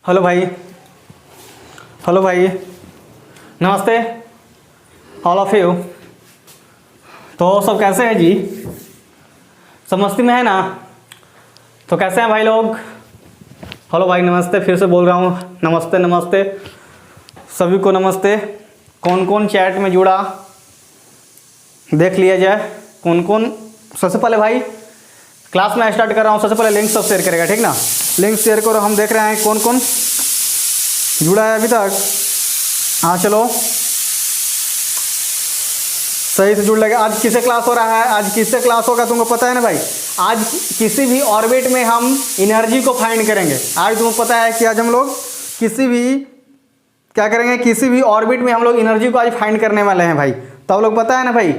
Hello भाई, hello भाई, नमस्ते ऑल ऑफ यू। तो सब कैसे हैं जी? सब मस्ती में है ना? तो कैसे हैं भाई लोग? हेलो भाई, नमस्ते, फिर से बोल रहा हूँ, नमस्ते नमस्ते सभी को नमस्ते। कौन कौन चैट में जुड़ा देख लिया जाए, कौन कौन। सबसे पहले भाई क्लास में स्टार्ट कर रहा हूँ, सबसे पहले लिंक सब शेयर करेगा, ठीक ना? लिंक शेयर करो, हम देख रहे हैं कौन कौन जुड़ा है अभी तक। हाँ चलो, सही से जुड़ लगे। आज किससे क्लास हो रहा है? आज किससे क्लास होगा तुमको पता है ना भाई? आज किसी भी ऑर्बिट में हम एनर्जी को फाइंड करेंगे। आज तुमको पता है कि आज हम लोग किसी भी क्या करेंगे, किसी भी ऑर्बिट में हम लोग एनर्जी को आज फाइंड करने वाले हैं भाई। तो आप लोग पता है ना भाई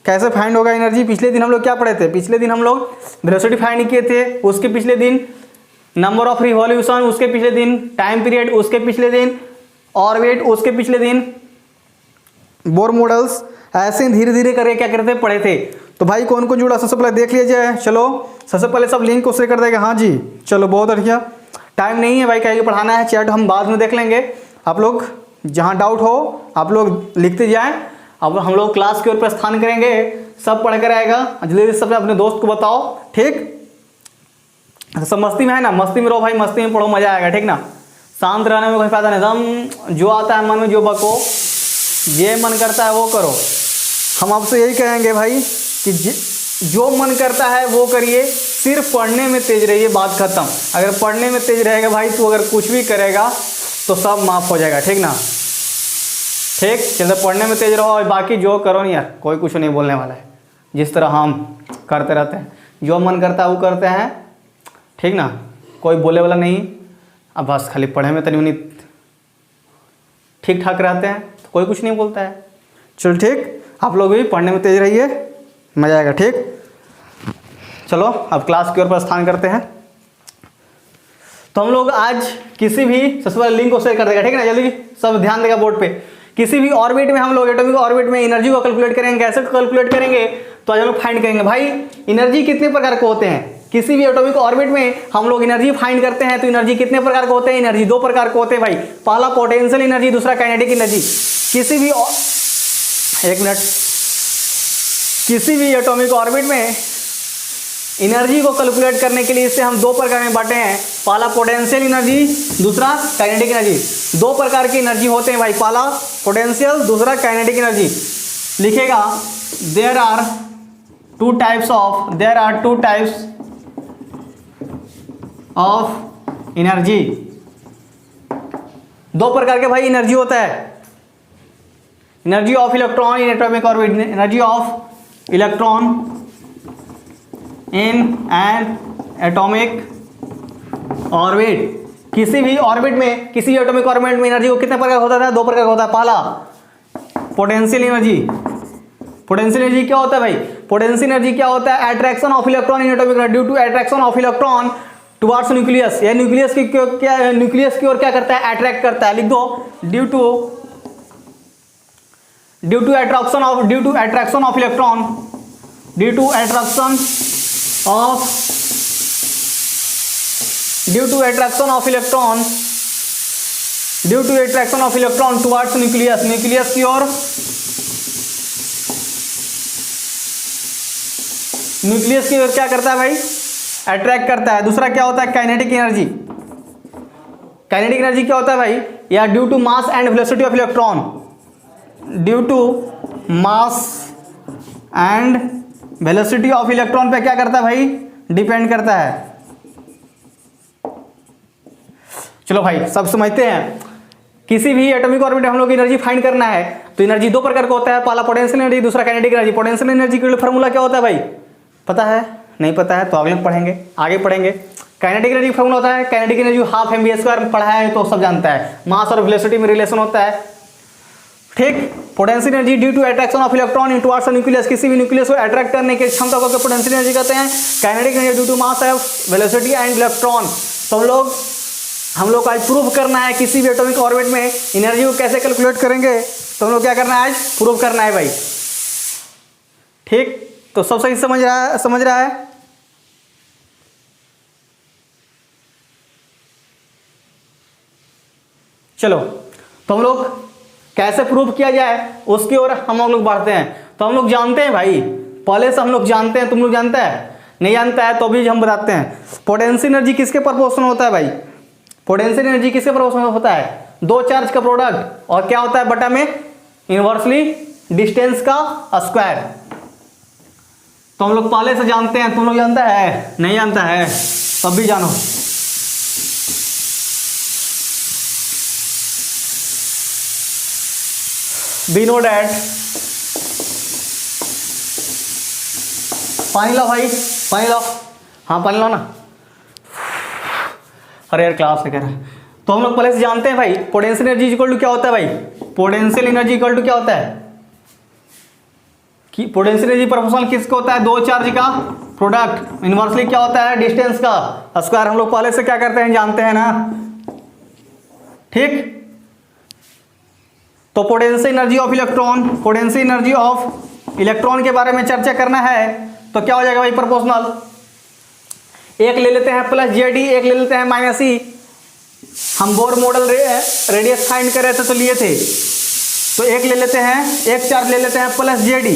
कैसे फाइंड होगा एनर्जी? पिछले दिन हम लोग क्या पढ़े थे? पिछले दिन हम लोग वेलोसिटी फाइंड किए थे, उसके पिछले दिन नंबर ऑफ रिवॉल्यूशन, उसके पिछले दिन टाइम पीरियड, उसके पिछले दिन ऑर्बिट, उसके पिछले दिन बोर मॉडल्स, ऐसे धीरे धीरे करके क्या करते पढ़े थे। तो भाई कौन कौन जुड़ा सबसे पहले देख लिया जाए। चलो सबसे पहले सब लिंक को शेयर कर देगा। हाँ जी चलो, बहुत बढ़िया। टाइम नहीं है भाई, क्या पढ़ाना है, चैट हम बाद में देख लेंगे। आप लोग जहाँ डाउट हो आप लोग लिखते जाएं। अब हम लोग क्लास की ओर प्रस्थान करेंगे, सब पढ़ कर आएगा। जल्दी जल्दी सब अपने दोस्त को बताओ, ठीक? सब मस्ती में है ना? मस्ती में रहो भाई, मस्ती में पढ़ो, मजा आएगा, ठीक ना? शांत रहने में कोई फायदा नहीं, एकदम जो आता है मन में जो बको, ये मन करता है वो करो। हम आपसे यही कहेंगे भाई कि जो मन करता है वो करिए, सिर्फ पढ़ने में तेज रहिए, बात खत्म। अगर पढ़ने में तेज रहेगा भाई तो अगर कुछ भी करेगा तो सब माफ हो जाएगा, ठीक ना? ठीक, चलो पढ़ने में तेज रहो और बाकी जो करो नहीं यार, कोई कुछ नहीं बोलने वाला है। जिस तरह हम करते रहते हैं, जो मन करता है वो करते हैं, ठीक ना? कोई बोले वाला नहीं। अब बस खाली पढ़े में तनी ठीक ठाक रहते हैं तो कोई कुछ नहीं बोलता है। चलो ठीक, आप लोग भी पढ़ने में तेज रहिए, मजा आएगा, ठीक? चलो अब क्लास की ओर प्रस्थान करते हैं। तो हम लोग आज किसी भी, सबसे पहले लिंक को शेयर कर देगा, ठीक है ना? जल्दी सब ध्यान देगा बोर्ड पे। किसी भी ऑर्बिट में हम लोग एटॉमिक ऑर्बिट में एनर्जी को कैलकुलेट करेंगे। कैसे कैलकुलेट करेंगे? तो आज हम लोग फाइंड करेंगे भाई एनर्जी कितने प्रकार के होते हैं। किसी भी एटॉमिक ऑर्बिट में हम लोग एनर्जी फाइंड करते हैं तो एनर्जी कितने प्रकार के होते हैं? एनर्जी दो प्रकार के होते हैं भाई। पहला पोटेंशियल एनर्जी, दूसरा काइनेटिक एनर्जी। किसी भी एक मिनट, किसी भी एटॉमिक ऑर्बिट में एनर्जी को कैलकुलेट करने के लिए इसे हम दो प्रकार में बांटे हैं। पहला पोटेंशियल एनर्जी, दूसरा काइनेटिक एनर्जी। दो प्रकार की एनर्जी होते हैं भाई, पहला पोटेंशियल, दूसरा काइनेटिक एनर्जी। लिखेगा there are two types of energy. दो प्रकार के भाई एनर्जी होता है। Energy of electron in atomic orbit, energy of electron in an atomic orbit. किसी भी ऑर्बिट में, किसी भी एटॉमिक ऑर्बिट में एनर्जी को कितने प्रकार होता है? दो प्रकार का होता है। पहला पोटेंशियल एनर्जी। पोटेंशियल एनर्जी क्या होता है भाई? पोटेंशियल एनर्जी क्या होता है? Attraction of electron in atomic due to attraction of electron towards nucleus. यह न्यूक्लियस की क्या, न्यूक्लियस की ओर क्या करता है? अट्रैक्ट करता है। लिख दो due to attraction of electron, due to attraction of electron towards nucleus, nucleus की ओर, न्यूक्लियस की ओर क्या करता है भाई? अट्रैक्ट करता है। दूसरा क्या होता है? Kinetic energy. काइनेटिक एनर्जी क्या होता है भाई? या due to mass and velocity of electron, due to mass and velocity of electron पे क्या करता है भाई? डिपेंड करता है। चलो भाई सब समझते हैं। किसी भी एटॉमिक ऑर्बिट में हम लोग एनर्जी फाइंड करना है तो एनर्जी दो प्रकार का होता है। पहला पोटेंशियल एनर्जी, दूसरा काइनेटिक एनर्जी। पोटेंशियल एनर्जी के लिए फार्मूला क्या होता है भाई? पता है? नहीं पता है तो अगले पढ़ेंगे, आगे पढ़ेंगे। काइनेटिक एनर्जी का फार्मूला होता है, काइनेटिक एनर्जी हाफ mv² पढ़ा है तो सब जानता है। मास और वेलोसिटी में रिलेशन होता है, ठीक? Potential energy due to attraction of electron in towards nucleus, किसी भी न्यूक्लियस को अट्रैक्ट करने की क्षमता को पोटेंशियल एनर्जी कहते हैं। Kinetic energy due to mass of velocity and electron. तो हम लोग आज प्रूव करना है किसी भी एटॉमिक ऑर्बिट में एनर्जी को कैसे कैलकुलेट करेंगे। तो हम लोग क्या करना है? आज प्रूव करना है भाई, ठीक? तो सब सही समझ रहा है? चलो तो हम लोग कैसे प्रूव किया जाए उसकी ओर हम लोग बढ़ते हैं। तो हम लोग जानते हैं भाई, पहले से हम लोग जानते हैं, तुम लोग जानता है नहीं जानता है तो भी हम बताते हैं। पोटेंशियल एनर्जी किसके प्रोपोर्शनल होता है भाई? पोटेंशियल एनर्जी किसके प्रोपोर्शनल होता है? दो चार्ज का प्रोडक्ट और क्या होता है बटा में इनवर्सली डिस्टेंस का स्क्वायर। तो हम लोग पहले से जानते हैं, तुम लोग जानता है नहीं जानता है तब भी जानो। वी नो डैट, पानी लाओ भाई, पानी लाओ, हाँ पानी लाओ ना। अरे यार क्लास से कह रहा है। तो हम लोग पहले से जानते हैं भाई पोटेंशियल एनर्जी इक्वल टू क्या होता है भाई? पोटेंशियल एनर्जी इक्वल टू क्या होता है कि पोटेंशियल एनर्जी प्रोपोर्शनल किसका होता है? दो चार्ज का प्रोडक्ट इनवर्सली क्या होता है? डिस्टेंस का स्क्वायर। हम लोग पहले से क्या करते हैं जानते हैं ना, ठीक। तो potential energy of electron, potential energy of electron के बारे में चर्चा करना है तो क्या हो जाएगा भाई? प्रोपोर्शनल एक ले लेते हैं प्लस जेडी, एक ले लेते हैं माइनस ई। हम बोर मॉडल रेडियस फाइंड कर रहे थे तो लिए थे, तो एक ले लेते हैं, एक चार्ज ले लेते हैं प्लस जेडी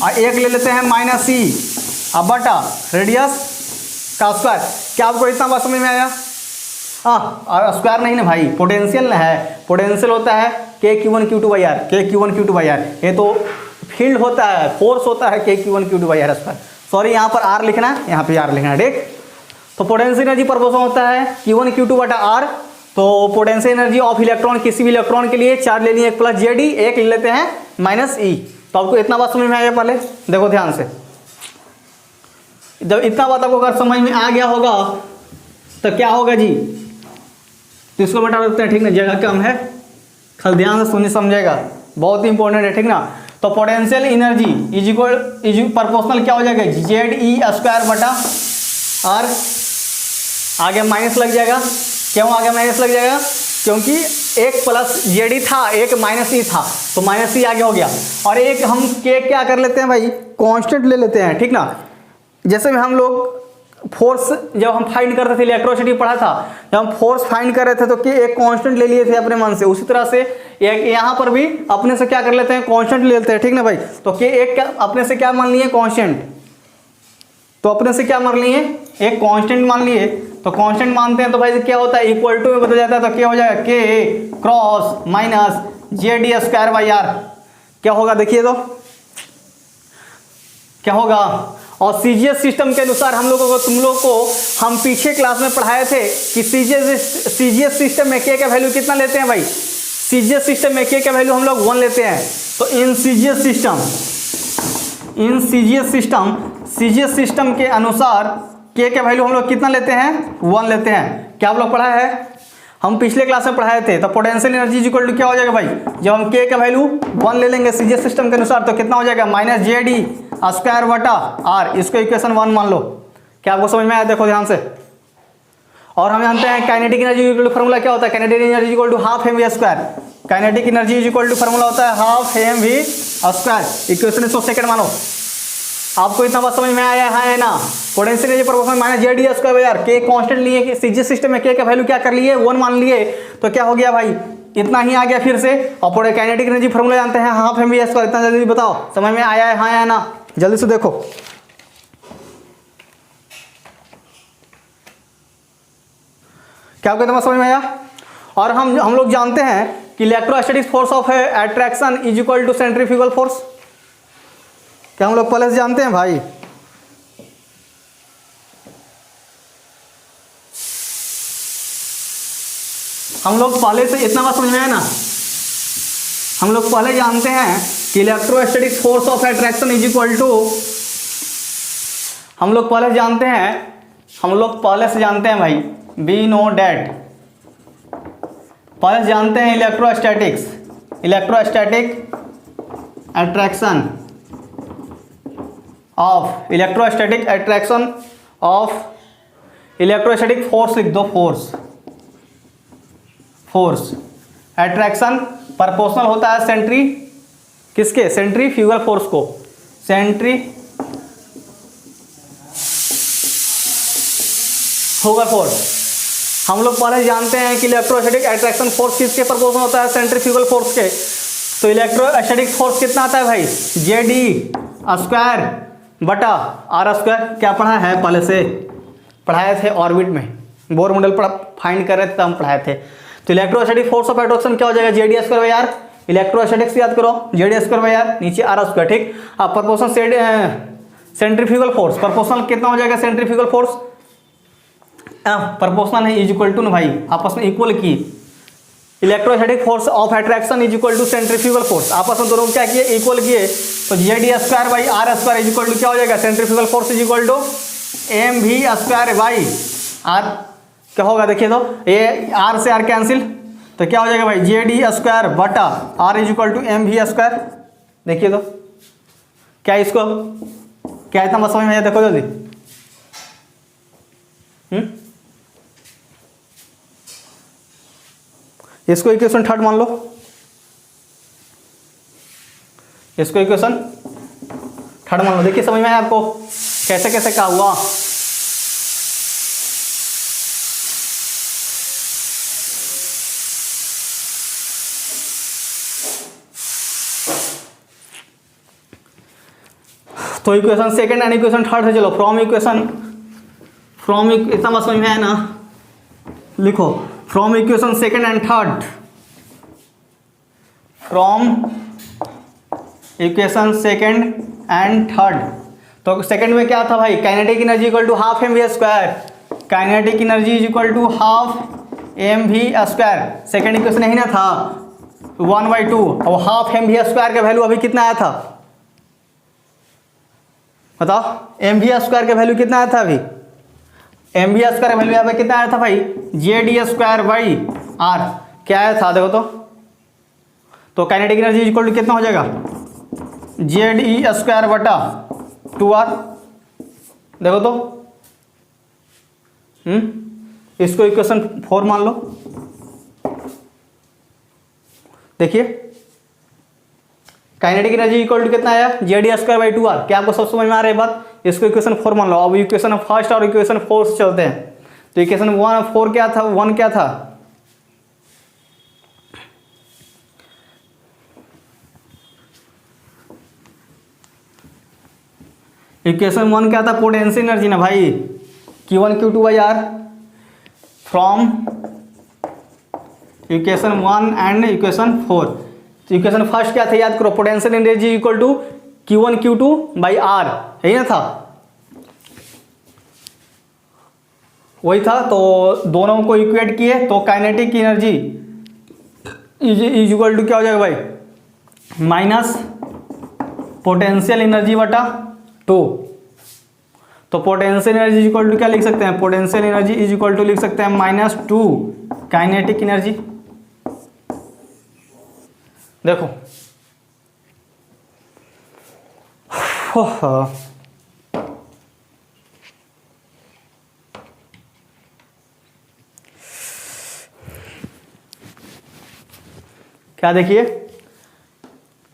और एक ले लेते हैं माइनस ई अब बटा रेडियस का स्क्वायर। क्या आपको इतना बात समझ में आया? हाँ, स्क्वायर नहीं ना भाई, पोटेंशियल ना है। पोटेंशियल होता है k q one q two by are, k q one q two by r. ये तो फील्ड होता है, फोर्स होता है k q one q two by r square. Sorry यहाँ पर आर लिखना है, यहाँ पे आर लिखना है, ठीक। तो पोटेंशियल एनर्जी प्रोपोर्शनल होता है क्यू वन क्यू टू बटा आर। तो पोटेंशियल एनर्जी ऑफ इलेक्ट्रॉन, किसी भी इलेक्ट्रॉन के लिए चार्ज लेनी है एक प्लस जेडी, एक ले लेते हैं माइनस ई। तो आपको इतना बात समझ में आ गया? पहले देखो ध्यान से, जब इतना बात आपको अगर समझ में आ गया होगा तो क्या होगा जी? तो इसको बता देते हैं, ठीक ना, जगह कम है, खाली ध्यान से सुनिए समझेगा, बहुत ही इंपॉर्टेंट है, ठीक ना। तो potential energy is equal proportional क्या हो जाएगा? जेड ई स्क्वायर बटा आर। आगे माइनस लग जाएगा, क्यों आगे माइनस लग जाएगा? क्योंकि एक प्लस जेडी था, एक माइनस ई था, तो माइनस ई आगे हो गया। और एक हम के क्या कर लेते हैं भाई? कांस्टेंट ले लेते हैं, ठीक ना। जैसे भी हम लोग फोर्स जब हम फाइंड करते थे, इलेक्ट्रोसिटी पढ़ा था, जब हम फोर्स फाइंड कर रहे थे तो कि एक कांस्टेंट ले लिए थे अपने मन से, उसी तरह से एक यहाँ पर भी अपने से क्या कर लेते हैं? कांस्टेंट ले लेते हैं, ठीक ना भाई। तो कि एक क्या अपने से क्या मान लिए? कांस्टेंट। तो अपने से क्या मान लिए? एक कांस्टेंट मान लिए। तो कांस्टेंट मानते हैं तो भाई क्या होता है? इक्वल टू में बदल जाता है, तो क्या हो जाएगा? K cross minus J D square by R. क्या होगा देखिए तो क्या होगा? और सीजीएस सिस्टम के अनुसार हम लोगों को, तुम लोग को हम पीछे क्लास में पढ़ाए थे कि सीजीएस सिस्टम में के का वैल्यू कितना लेते हैं भाई? सीजीएस सिस्टम में के का वैल्यू हम लोग 1 लेते हैं। तो इन सीजीएस सिस्टम के अनुसार के का वैल्यू हम लोग कितना लेते हैं? 1 लेते हैं। क्या आप लोग पढ़ा है? हम पिछले क्लास में पढ़ाए थे। तो पोटेंशियल एनर्जी इक्वल टू क्या हो जाएगा भाई? जब हम के का वैल्यू 1 ले लेंगे सीजीएस सिस्टम के अनुसार तो कितना हो जाएगा? माइनस जे डी स्क्वायर बटा आर। इसको इक्वेशन 1 मान लो। क्या आपको समझ में आया? देखो ध्यान से। और हम जानते हैं kinetic energy equal to formula क्या होता है? Kinetic energy equal to half M V square. Kinetic energy equal to formula होता है half M V square. Equation 100 second मानो। आपको इतना बात समझ में आया है ना? Potential energy proportional minus J D square by are. K constant लिए कि सीजीएस सिस्टम में के का वैल्यू क्या कर लिए? 1 मान लिए। तो क्या हो गया भाई? इतना ही आ गया फिर से। और काइनेटिक एनर्जी फार्मूला जानते हैं हाफ एम वी स्क्वायर। इतना जल्दी बताओ समझ में आया है? हाँ या ना? जल्दी से देखो। क्या आपको इतना समझ में आया? और हम लोग जानते हैं कि electrostatic force of attraction is equal to centrifugal force. क्या हम लोग पहले से जानते हैं भाई? हम लोग पहले से इतना बात समझ में आया ना? हम लोग पहले जानते हैं कि electrostatic force of attraction is equal to, हम लोग पहले से जानते हैं भाई, वी नो डैट, पहले जानते हैं electrostatic attraction of electrostatic force लिख दो। फोर्स अट्रैक्शन प्रोपोर्शनल होता है किसके? सेंट्रीफ्यूगल फोर्स को। सेंट्रीफ्यूगल फोर्स हम लोग पहले जानते हैं कि इलेक्ट्रोस्टैटिक अट्रैक्शन फोर्स किसके प्रोपोर्शनल होता है, सेंट्रीफ्यूगल फोर्स के। तो इलेक्ट्रोस्टैटिक फोर्स कितना आता है भाई, JD² बटा R²। क्या पढ़ा है, पहले से पढ़ाए थे ऑर्बिट में, बोर मॉडल पर फाइंड कर रहे थे तब हम पढ़ाए थे। तो इलेक्ट्रोस्टैटिक फोर्स ऑफ अट्रैक्शन क्या हो जाएगा, JD²/R। इलेक्ट्रोस्टैटिक्स याद करो, JD²/R, नीचे R², ठीक। अब प्रोपोर्शनल सेंट्रीफ्यूगल फोर्स, प्रोपोर्शनल कितना हो जाएगा सेंट्रीफ्यूगल फोर्स, प्रोपोर्शनल है इज इक्वल टू ना भाई, आपस में इक्वल की electrostatic force of attraction is equal to centrifugal force, आपस में दोनों क्या किए, इक्वल किए। तो JD²/R² इज इक्वल टू क्या हो जाएगा, centrifugal force is equal to mv²/r। क्या होगा देखिए, तो ये R से R कैंसिल, तो क्या हो जाएगा भाई, JD² बटा R is equal to mv²। देखिए तो क्या इसको, क्या इतना समझ में आया, देखो जल्दी। इसको इक्वेशन थर्ड मान लो, इसको इक्वेशन थर्ड मान लो। देखिए समझ में आया आपको कैसे कैसे क्या हुआ। तो equation second and equation third है, चलो फ्रॉम इतना समझ में आया ना, लिखो from equation second and third, from equation second and third. तो सेकंड में क्या था भाई, kinetic energy equal to half mv², kinetic energy is equal to half mv²। Second equation नहीं ना था 1/2, और हाफ mv² का वैल्यू अभी कितना आया था बताओ, mv² का वैल्यू कितना आया था अभी, mv² का वैल्यू यहाँ पे कितना आया था भाई, JD²/R। क्या आया था देखो तो काइनेटिक एनर्जी इक्वल टू कितना हो जाएगा, JD² बटा 2R। देखो तो इसको इक्वेशन 4 मान लो। देखिए काइनेटिक एनर्जी इक्वल टू कितना आया, JD²/2R। क्या आपको सब समझ में आ रहा है बात, इसको इक्वेशन 4 मान लो। अब इक्वेशन फर्स्ट और इक्वेशन 4 से चलते हैं। तो इक्वेशन 4 क्या था, 1 क्या था, इक्वेशन 1 क्या था, पोटेंशियल एनर्जी ना भाई, Q1 Q2/R। From equation 1 and equation 4। तो इक्वेशन फर्स्ट क्या था याद करो, potential energy equal to Q1 Q2/R, यही ना था, वही था। तो दोनों को इक्वेट किए तो kinetic energy is equal to क्या हो जाएगा भाई, माइनस पोटेंशियल एनर्जी बटा 2। तो पोटेंशियल एनर्जी इक्वल टू क्या लिख सकते हैं, potential energy is equal to लिख सकते हैं -2 काइनेटिक एनर्जी। देखो क्या देखिए,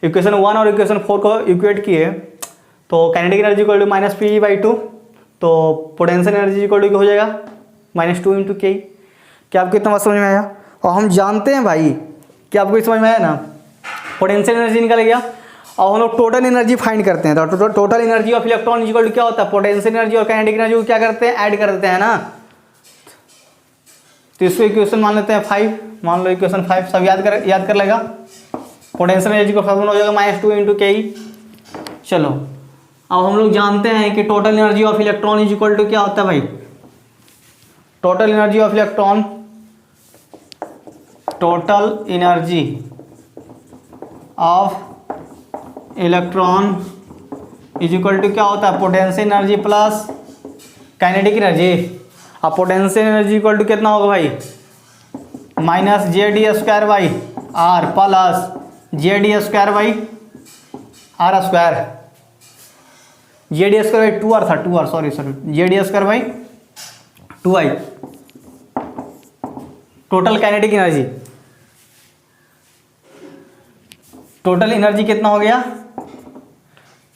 इक्वेशन 1 और इक्वेशन 4 को इक्वेट किए तो kinetic energy equal to -P/2, तो पोटेंशियल एनर्जी इक्वल टू हो जाएगा -2 × K। क्या आपको इतना समझ में आया। और हम जानते हैं भाई, क्या आपको समझ में आया ना, पोटेंशियल एनर्जी निकल गया। और हम लोग टोटल एनर्जी फाइंड करते हैं। तो total energy of electron equal to क्या होता है, पोटेंशियल एनर्जी और काइनेटिक एनर्जी को क्या करते हैं, ऐड कर देते हैं ना। तो इसको इक्वेशन मान लेते हैं 5, मान लो इक्वेशन 5 सब याद कर लेगा। पोटेंशियल एनर्जी का फॉर्मूला हो जाएगा -2 × K। चलो अब हम लोग जानते हैं कि total energy of electron is equal to क्या होता है भाई, total energy of electron, total energy of electron is equal to क्या होता है, potential energy plus kinetic energy. अब पोटेंशियल एनर्जी इक्वल टू कितना होगा भाई, -JD²/R प्लस JD²/R²। JD²/2R था, 2R sorry JD²/2I। Total kinetic energy, total energy कितना हो गया,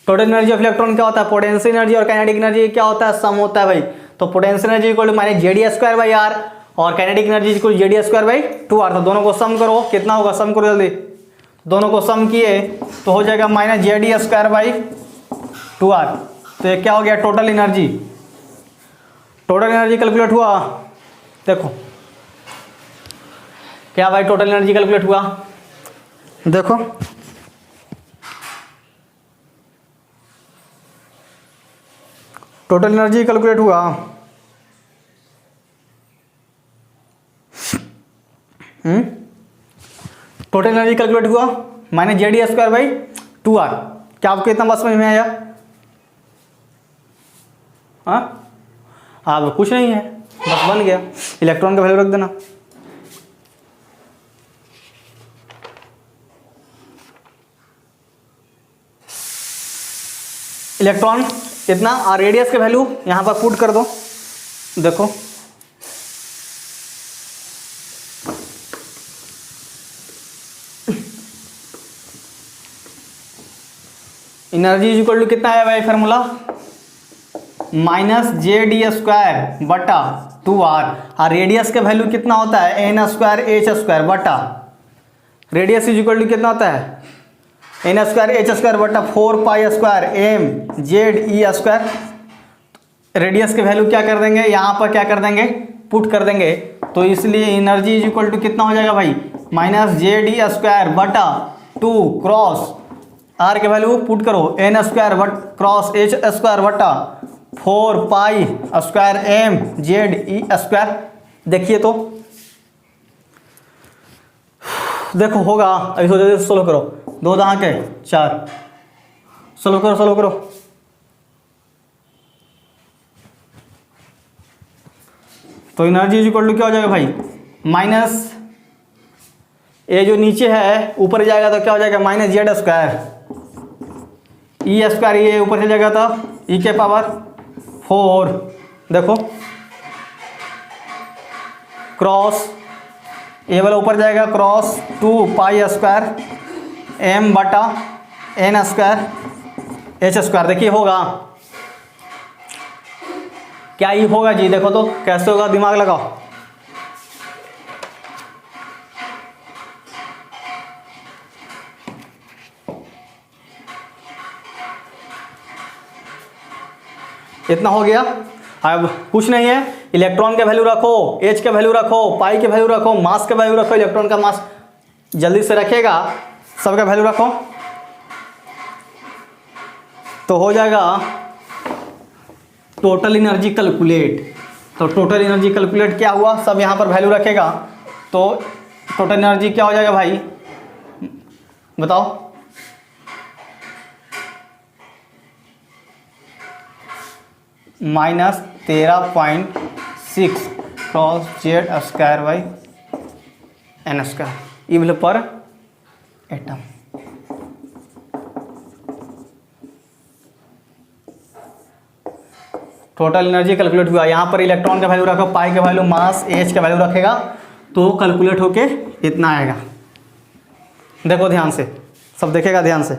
टोटल एनर्जी ऑफ इलेक्ट्रॉन क्या होता है, पोटेंशियल एनर्जी और काइनेटिक एनर्जी क्या होता है, सम होता है भाई। तो potential energy equal to -JD²/R और काइनेटिक एनर्जी इक्वल JD²/2R। तो दोनों को सम करो, कितना होगा, सम करो जल्दी। दोनों को सम किए तो हो जाएगा -JD²/2R। तो ये क्या हो गया, total energy. Total energy calculate हुआ, देखो क्या भाई टोटल एनर्जी कैलकुलेट हुआ, देखो टोटल एनर्जी कैलकुलेट हुआ। टोटल एनर्जी कैलकुलेट हुआ -JD²/2R। क्या आपको इतना बात समझ में आया? हाँ, अब कुछ नहीं है, बस बन गया। इलेक्ट्रॉन का वैल्यू रख देना। इलेक्ट्रॉन इतना और रेडियस के वैल्यू यहां पर पुट कर दो। देखो एनर्जी इज इक्वल टू कितना है भाई, फार्मूला -JD²/2R। और रेडियस का वैल्यू कितना होता है, n² बटा, रेडियस इज इक्वल टू कितना होता है, n² बटा 4π² mZe²। रेडियस के वैल्यू क्या कर देंगे, यहाँ पर क्या कर देंगे, पुट कर देंगे। तो इसलिए एनर्जी इज इक्वल टू कितना हो जाएगा भाई, -JD² बटा 2 क्रॉस R के वैल्यू पुट करो, n² क्रॉस h² बटा 4π² mZe²। देखिए तो देखो होगा, अभी सोचो सोल्व करो, 2 दहाँ के 4, सोल्व करो सोल्व करो। तो एनर्जी इज इक्वल टू क्या हो जाएगा भाई, माइनस ये जो नीचे है ऊपर जाएगा तो क्या हो जाएगा, -Z², E² ये ऊपर से जाएगा तो e⁴ देखो क्रॉस ये वाला ऊपर जाएगा क्रॉस 2π² m बटा n² h²। देखिए होगा क्या, ये होगा जी, देखो तो कैसे होगा, दिमाग लगाओ। इतना हो गया। अब कुछ नहीं है, इलेक्ट्रॉन का वैल्यू रखो, एच का वैल्यू रखो, पाई के वैल्यू रखो, मास का वैल्यू रखो। इलेक्ट्रॉन का मास जल्दी से रखेगा, सबका वैल्यू रखो तो हो जाएगा टोटल एनर्जी कैलकुलेट। तो टोटल एनर्जी कैलकुलेट क्या हुआ, सब यहाँ पर वैल्यू रखेगा तो टोटल एनर्जी क्या हो जाएगा भाई, बताओ। -13.6 क्रॉस Z²/n², इवल पर एटम। टोटल एनर्जी कैलकुलेट हुआ। यहाँ पर इलेक्ट्रॉन का वैल्यू रखो, पाई का वैल्यू, मास, एच का वैल्यू रखेगा तो कैलकुलेट होके इतना आएगा। देखो ध्यान से, सब देखेगा ध्यान से।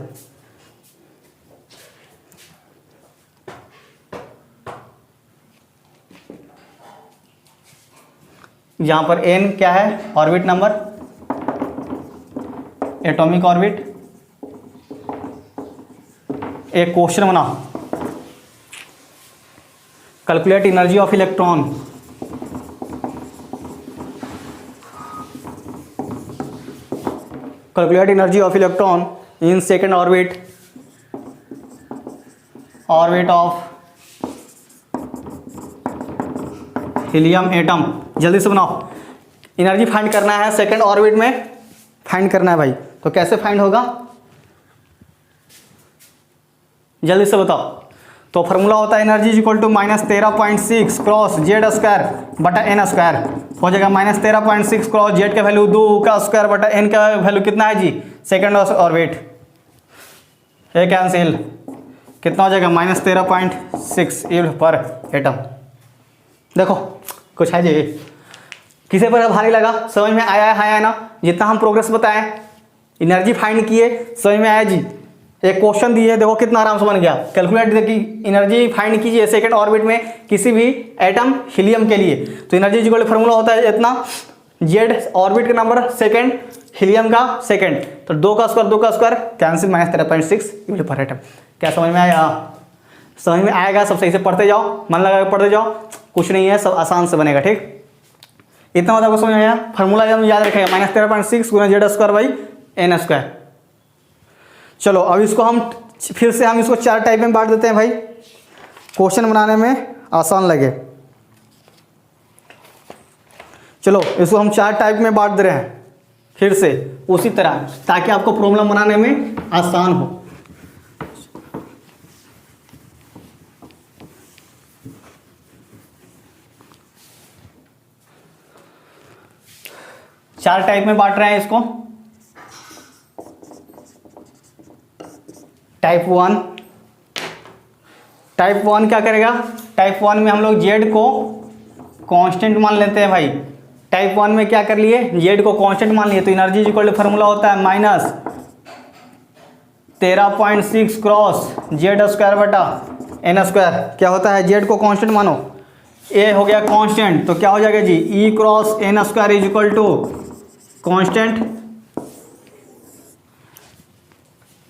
यहाँ पर n क्या है, ऑर्बिट नंबर, एटॉमिक ऑर्बिट। एक क्वेश्चन बनाओ, calculate energy of electron. Calculate energy of electron in second orbit, orbit of helium atom. जल्दी से बनाओ, एनर्जी फाइंड करना है सेकेंड ऑर्बिट में, फाइंड करना है भाई। तो कैसे फाइंड होगा, जल्दी से बताओ। तो फार्मूला होता है energy is equal to -13.6 cross Z² बटा n²। हो जाएगा -13.6 क्रॉस Z का वैल्यू 2 का स्क्वायर बटा n का वैल्यू कितना है जी, सेकेंड ऑर्बिट। ये कैंसिल, कितना हो जाएगा -13.6 इव पर एटम। देखो कुछ है जी, किसी पर भारी लगा, समझ में आया है ना, जितना हम प्रोग्रेस बताएं, एनर्जी फाइंड किए, समझ में आया जी, एक क्वेश्चन दिए, देखो कितना आराम से बन गया। कैलकुलेट की एनर्जी फाइंड कीजिए सेकंड ऑर्बिट में किसी भी एटम हीलियम के लिए। तो एनर्जी इक्वल फार्मूला होता है इतना, जेड ऑर्बिट का नंबर सेकंड, हीलियम का सेकंड, तो 2 का स्क्वायर कैंसिल -13.6 यूल पर एटम। क्या समझ में आया? समझ में आएगा? सब सही से पढ़ते जाओ, मन लगा के पढ़ते जाओ, कुछ नहीं है, सब आसान से बनेगा। ठीक, इतना मतलब समझ में आया? फार्मूला याद रखेगा -13.6 गुना Z square by N square. चलो अब इसको हम फिर से हम इसको 4 टाइप में बांट देते हैं भाई, क्वेश्चन बनाने में आसान लगे। चलो इसको हम 4 टाइप में बांट दे रहे हैं फिर से उसी तरह, ताकि आपको प्रॉब्लम बनाने में आसान हो। चार टाइप में बांट रहे हैं इसको। टाइप 1 क्या करेगा? टाइप 1 में हम लोग जेड को कांस्टेंट मान लेते हैं भाई। टाइप 1 में क्या कर लिए? जेड को कांस्टेंट मान लिए, तो एनर्जी इक्वल टू फार्मूला होता है -13.6 क्रॉस जेड स्क्वायर बटा एन स्क्वायर। क्या होता है? जेड को कांस्टेंट मानो, ए हो गया कांस्टेंट, तो क्या हो जाएगा जी? E cross N square is equal to constant,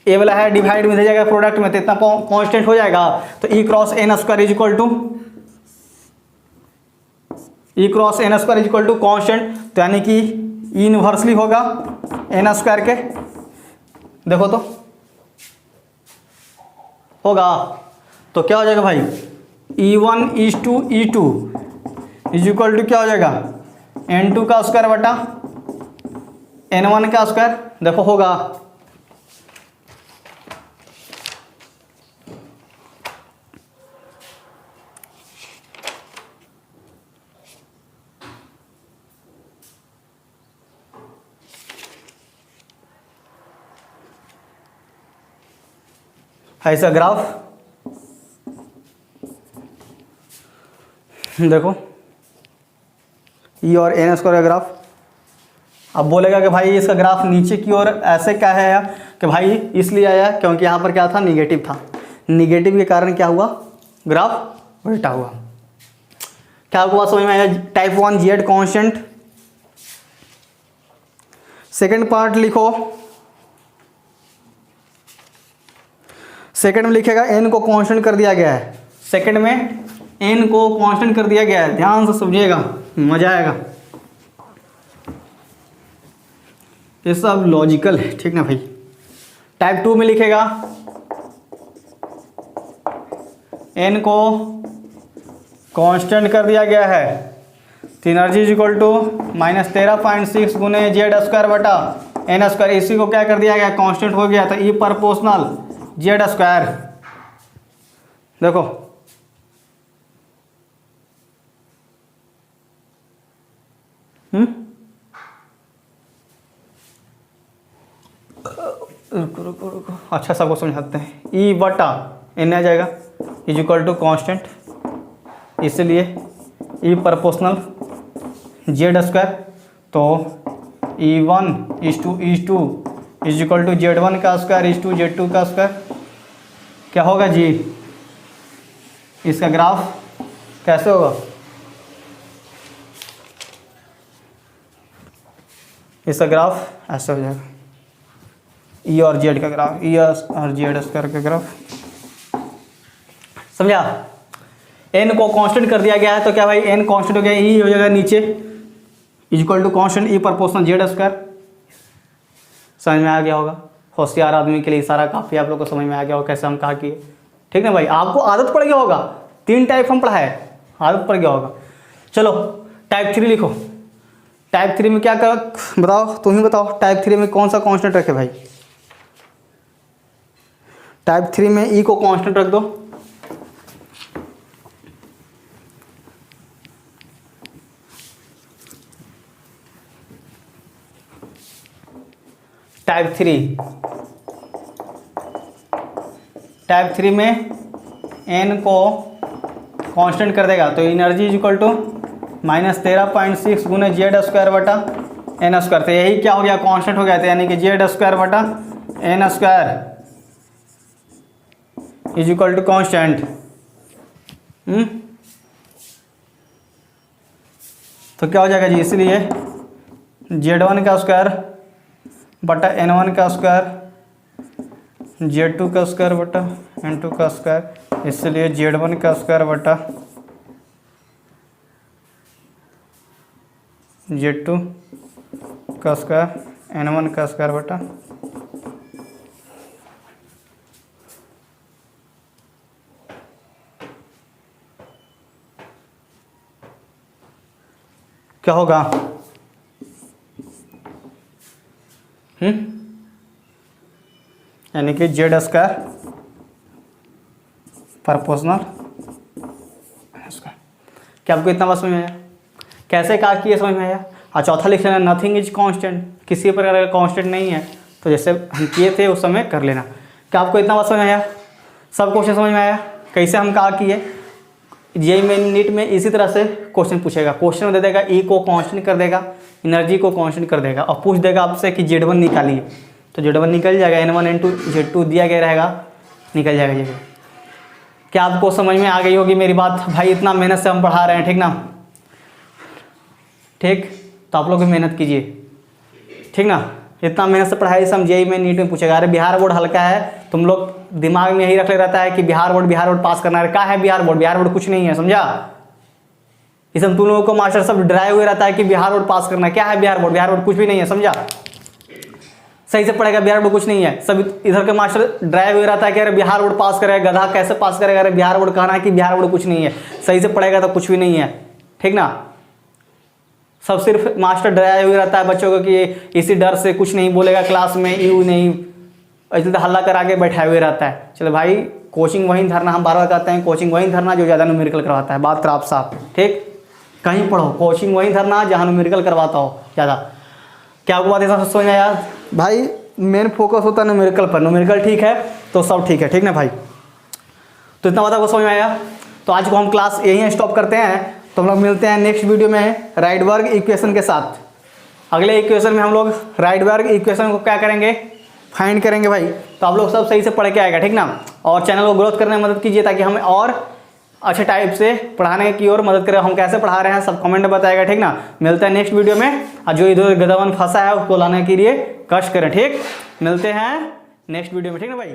A वाला है डिवाइड में दे जाएगा प्रोडक्ट में, तो इतना कांस्टेंट हो जाएगा। तो E cross N square is equal to constant, तो यानी कि इनवर्सली होगा एन स्क्वायर के। देखो तो होगा, तो क्या हो जाएगा भाई? E1 E2 is equal to क्या हो जाएगा? N2 का स्क्वायर बटा N1 का स्क्वायर। देखो होगा, ऐसा ग्राफ देखो, ई और एन स्क्वायर का ग्राफ। अब बोलेगा कि भाई इसका ग्राफ नीचे की ओर ऐसे क्या है कि भाई इसलिए आया क्योंकि यहाँ पर क्या था? निगेटिव था। निगेटिव के कारण क्या हुआ? ग्राफ उल्टा हुआ। क्या हुआ समझ में आया? Type 1 Z constant. Second part लिखो, सेकंड में लिखेगा एन को कांस्टेंट कर दिया गया है। सेकंड में एन को कांस्टेंट कर दिया गया है, ध्यान से समझिएगा, मजा आएगा। ये सब लॉजिकल है, ठीक ना भाई। टाइप 2 में लिखेगा एन को कांस्टेंट कर दिया गया है, तो एनर्जी इज इक्वल टू -13.6 गुने जेड स्क्वायर बटा एन स्क्वायर। इसी को क्या कर दिया गया? कांस्टेंट हो गया, तो ई प्रोपोर्शनल जेड स्क्वायर। देखो रुको, अच्छा सबको समझाते हैं। ई बटा एन आ जाएगा इज इक्वल टू कांस्टेंट, इसलिए ई प्रोपोर्शनल जेड स्क्वायर। तो E1 E2 is equal to Z1 का स्क्वायर इज टू Z2 का स्क्वायर। क्या होगा जी? इसका ग्राफ कैसे होगा? इसका ग्राफ ऐसे हो जाएगा, ई और जेड का ग्राफ, ई और जेड स्क्वायर का ग्राफ। समझा? एन को कांस्टेंट कर दिया गया है, तो क्या भाई एन कांस्टेंट हो गया, ई हो जाएगा नीचे is equal to constant E proportional Z square. समझ में आ गया होगा? होशियार आदमी के लिए सारा काफ़ी, आप लोग को समझ में आ गया होगा कैसे हम कहा किए। ठीक है भाई, आपको आदत पड़ गया होगा, 3 टाइप हम पढ़ा है, आदत पड़ गया होगा। चलो टाइप 3 लिखो। टाइप 3 में क्या कर, बताओ, तुम ही बताओ, टाइप 3 में कौन सा कांस्टेंट रखे भाई? टाइप 3 में ई को कांस्टेंट रख दो। टाइप 3 में एन को कांस्टेंट कर देगा, तो एनर्जी इज इक्वल टू -13.6 गुने जेड स्क्वायर बटा एन स्क्वायर। तो यही क्या हो गया? कांस्टेंट हो गया था, यानी कि जेड स्क्वायर बटा N square is equal to constant. तो क्या हो जाएगा जी, इसलिए Z1 का स्क्वायर बटा N1 का स्क्वायर, Z2 का स्क्वायर बटा N2 का स्क्वायर, इसलिए Z1 का स्क्वायर बटा Z2 का स्क्वायर, N1 का स्क्वायर बटा क्या होगा, यानी कि Z स्क्वायर प्रोपोर्शनल स्क्वायर। क्या आपको इतना बात समझ में आया? कैसे कहा कि ये समझ में आया? और चौथा लिख लेना, नथिंग इज कांस्टेंट, किसी प्रकार का कांस्टेंट नहीं है। तो जैसे हम किए थे उस समय कर लेना। क्या आपको इतना बात समझ में आया? सब क्वेश्चन समझ में आया? कैसे हम कहा कि ये मेन नीट में इसी तरह से क्वेश्चन पूछेगा। क्वेश्चन में दे देगा E को कांस्टेंट कर देगा, एनर्जी को कांस्टेंट कर देगा और पूछ देगा आपसे कि Z1 निकालिए, तो Z1 निकल जाएगा, N1 N2 Z2 दिया गया रहेगा, निकल जाएगा Z1। क्या आपको समझ में आ गई होगी मेरी बात? भाई इतना मेहनत से हम पढ़ा रहे हैं, ठीक ना? ठीक, तो आप लोग भी मेहनत कीजिए, ठीक ना? इतना मेहनत से पढ़ाई से हम जेईई में नीट में पूछेगा। अरे बिहार बोर्ड हल्का है, तुम लोग दिमाग में यही रख ले रहता है कि बिहार बोर्ड पास करना है। क्या है बिहार बोर्ड कुछ नहीं है, समझा? इसमें तुम लोगों को मास्टर सब डराए हुए रहता है कि बिहार बोर्ड पास करना है। क्या है बिहार बोर्ड कुछ भी नहीं है, समझा? सही से पढ़ेगा, बिहार बोर्ड कुछ नहीं है। सब इधर के मास्टर डराए हुए रहता है कि अरे बिहार बोर्ड पास करेगा, गधा कैसे पास करेगा? अरे बिहार बोर्ड कहना है कि बिहार बोर्ड कुछ नहीं है, सही से पढ़ेगा तो कुछ भी नहीं है, ठीक ना? सब सिर्फ मास्टर डराए हुए रहता है बच्चों को कि इसी डर से कुछ नहीं बोलेगा क्लास में, यू नहीं, ऐसे हल्ला करा के बैठाए हुए रहता है। चलो भाई, कोचिंग वहीं धरना, हम बार बार कहते हैं कोचिंग वहीं धरना जो ज़्यादा न्यूमेरिकल करवाता है। बात खराब साफ, ठीक? कहीं पढ़ो, कोचिंग वहीं धरना जहाँ न्यूमेरिकल करवाता हो ज़्यादा। क्या आपको बात ऐसा समझ में आया? भाई मेन फोकस होता है न्यूमेरिकल पर, न्यूमेरिकल ठीक है तो सब ठीक है, ठीक ना भाई? तो इतना बात आपको समझ में आया? तो आज को हम क्लास यहीं स्टॉप करते हैं। तो हम लोग मिलते हैं नेक्स्ट वीडियो में राइडबर्ग इक्वेशन के साथ। अगले इक्वेशन में हम लोग राइडबर्ग इक्वेशन को क्या करेंगे, फाइंड करेंगे भाई। तो आप लोग सब सही से पढ़ के आएगा, ठीक ना? और चैनल को ग्रोथ करने में मदद कीजिए ताकि हमें और अच्छे टाइप से पढ़ाने की ओर मदद करें। हम कैसे पढ़ा रहे हैं सब कमेंट में बताएगा, ठीक ना? मिलते हैं नेक्स्ट वीडियो में। और जो इधर गदावन फंसा है उसको लाने के लिए कष्ट करें, ठीक? मिलते हैं नेक्स्ट वीडियो में, ठीक ना भाई?